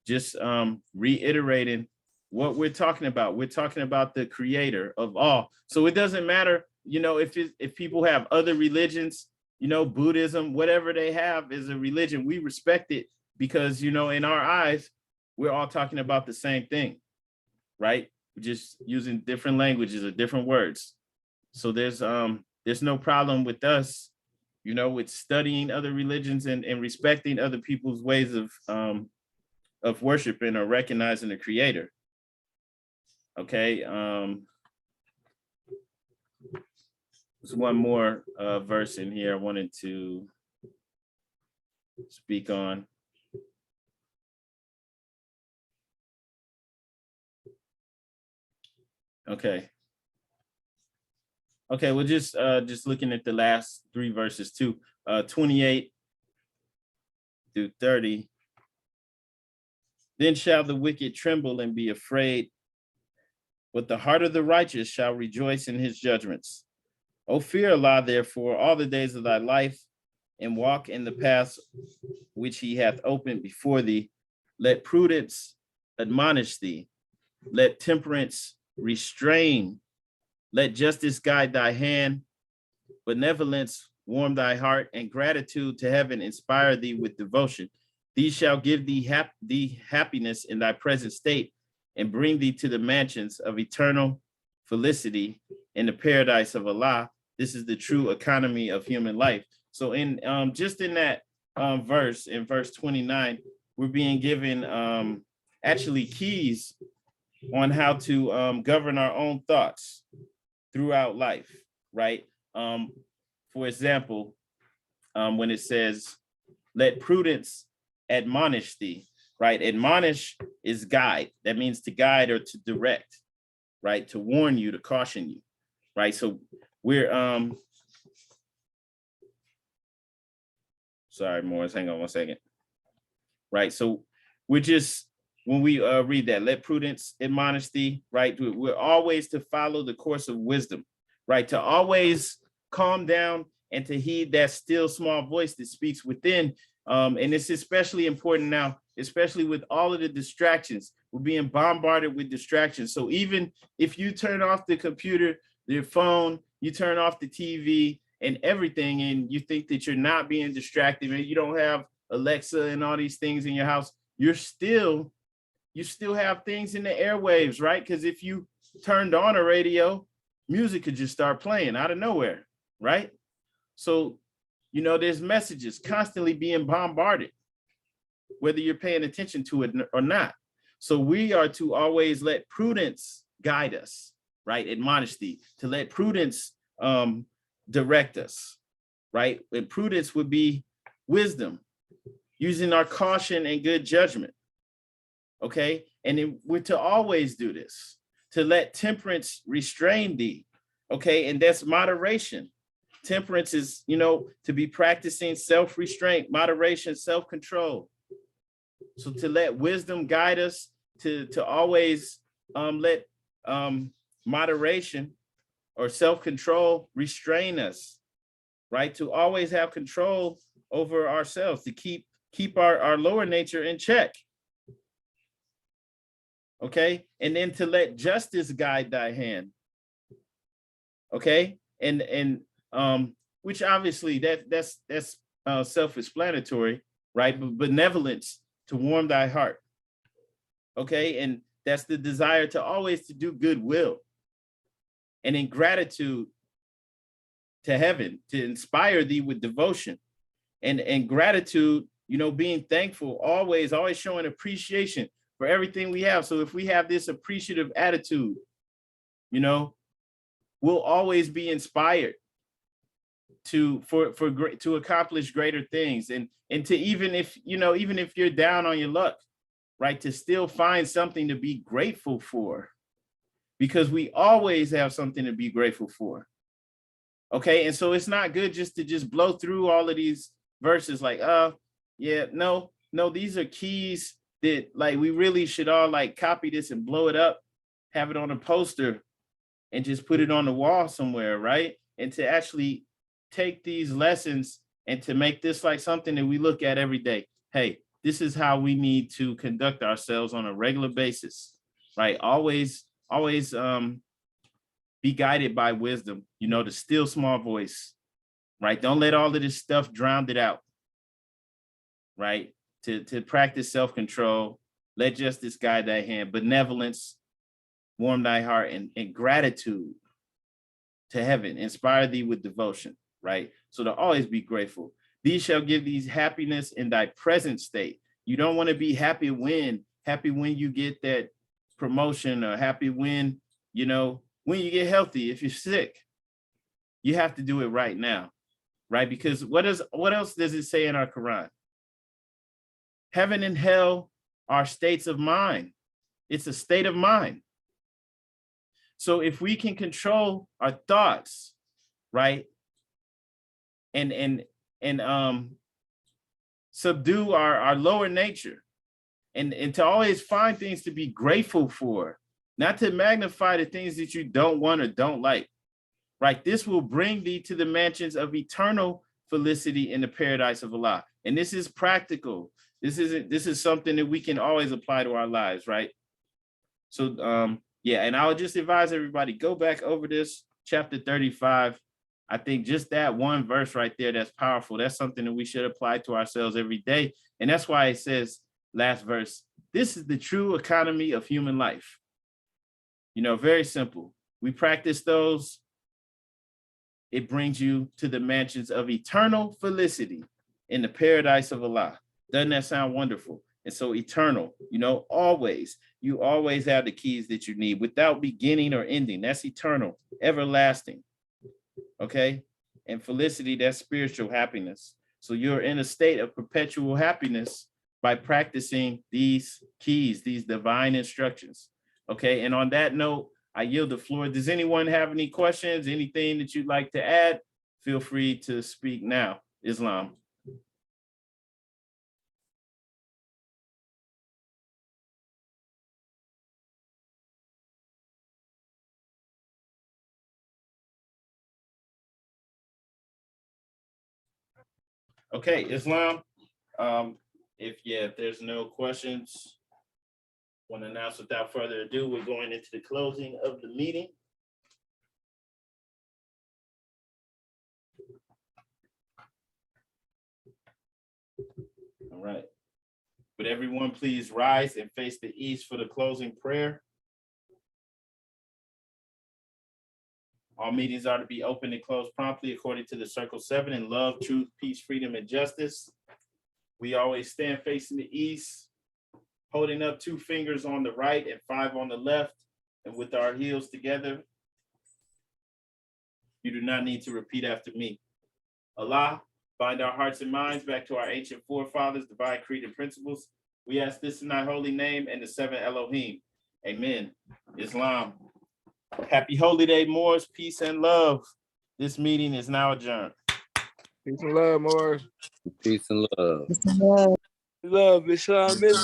Just reiterating what we're talking about. We're talking about the creator of all. So it doesn't matter, if people have other religions, Buddhism, whatever they have is a religion, we respect it because, in our eyes, we're all talking about the same thing, right? We're just using different languages or different words. So there's no problem with us, with studying other religions and respecting other people's ways of worshiping or recognizing the creator. Okay. There's one more verse in here I wanted to speak on. Okay, we're just looking at the last three verses too, 28 through 30. Then shall the wicked tremble and be afraid, but the heart of the righteous shall rejoice in his judgments. O fear Allah, therefore, all the days of thy life, and walk in the paths which he hath opened before thee. Let prudence admonish thee. Let temperance restrain. Let justice guide thy hand. Benevolence warm thy heart, and gratitude to heaven inspire thee with devotion. These shall give thee happiness in thy present state, and bring thee to the mansions of eternal felicity in the paradise of Allah. This is the true economy of human life. So in just in that verse, in verse 29, we're being given actually keys on how to govern our own thoughts throughout life, right? For example, when it says, let prudence admonish thee, right? Admonish is guide. That means to guide or to direct, right? To warn you, to caution you, right? So we're, sorry, Morris, hang on one second. Right, so we're just, when we read that, let prudence admonish thee, right? We're always to follow the course of wisdom, right? To always calm down and to heed that still small voice that speaks within. And it's especially important now, especially with all of the distractions. We're being bombarded with distractions. So even if you turn off the computer, your phone, you turn off the TV and everything, and you think that you're not being distracted, and you don't have Alexa and all these things in your house, you still have things in the airwaves, right? Because if you turned on a radio, music could just start playing out of nowhere, right? So, there's messages constantly being bombarded, whether you're paying attention to it or not. So we are to always let prudence guide us, right? Admonish thee, to let prudence direct us, right? And prudence would be wisdom, using our caution and good judgment, okay? And then we're to always do this, to let temperance restrain thee, okay? And that's moderation. Temperance is, to be practicing self-restraint, moderation, self-control. So to let wisdom guide us, to always let moderation or self-control restrain us, right? To always have control over ourselves, to keep our lower nature in check. Okay, and then to let justice guide thy hand. Okay, and which obviously that's self-explanatory, right? But benevolence to warm thy heart. Okay, and that's the desire to always to do goodwill. And in gratitude to heaven, to inspire thee with devotion. And gratitude, you know, being thankful, always showing appreciation for everything we have. So if we have this appreciative attitude, you know, we'll always be inspired to accomplish greater things, and to even if you're down on your luck, right, to still find something to be grateful for, because we always have something to be grateful for. Okay, and so it's not good just to blow through all of these verses like, yeah, no, these are keys that like we really should all like copy this and blow it up, have it on a poster, and just put it on the wall somewhere, right? And to actually take these lessons and to make this like something that we look at every day. Hey, this is how we need to conduct ourselves on a regular basis, right? Always be guided by wisdom, you know, the still small voice, right? Don't let all of this stuff drown it out, right? To practice self-control, let justice guide thy hand, benevolence, warm thy heart, and gratitude to heaven, inspire thee with devotion, right? So to always be grateful. These shall give these happiness in thy present state. You don't want to be happy when you get that promotion, or happy when, you know, when you get healthy. If you're sick, you have to do it right now, right? Because what else does it say in our Quran? Heaven and hell are states of mind. It's a state of mind. So if we can control our thoughts, right, and subdue our lower nature, and to always find things to be grateful for, not to magnify the things that you don't want or don't like, right? This will bring thee to the mansions of eternal felicity in the paradise of Allah. And this is practical. This is something that we can always apply to our lives, right? So yeah, and I would just advise everybody, go back over this chapter 35. I think just that one verse right there, that's powerful. That's something that we should apply to ourselves every day. And that's why it says, last verse, this is the true economy of human life. You know, very simple. We practice those, it brings you to the mansions of eternal felicity in the paradise of Allah. Doesn't that sound wonderful? And so eternal, you know, you always have the keys that you need without beginning or ending. That's eternal, everlasting. Okay. And felicity, that's spiritual happiness. So you're in a state of perpetual happiness by practicing these keys, these divine instructions. Okay. And on that note, I yield the floor. Does anyone have any questions, anything that you'd like to add? Feel free to speak now. Islam. Okay, Islam. If there's no questions, want to announce without further ado, we're going into the closing of the meeting. All right. Would everyone please rise and face the east for the closing prayer? All meetings are to be open and closed promptly according to the Circle 7 in love, truth, peace, freedom, and justice. We always stand facing the east, holding up 2 fingers on the right and 5 on the left, and with our heels together. You do not need to repeat after me. Allah, bind our hearts and minds back to our ancient forefathers, divine creed and principles. We ask this in thy holy name and the 7 Elohim. Amen. Islam. Happy Holy Day, Moors. Peace and love. This meeting is now adjourned. Peace and love, Moors. Peace and love. Love, Islam.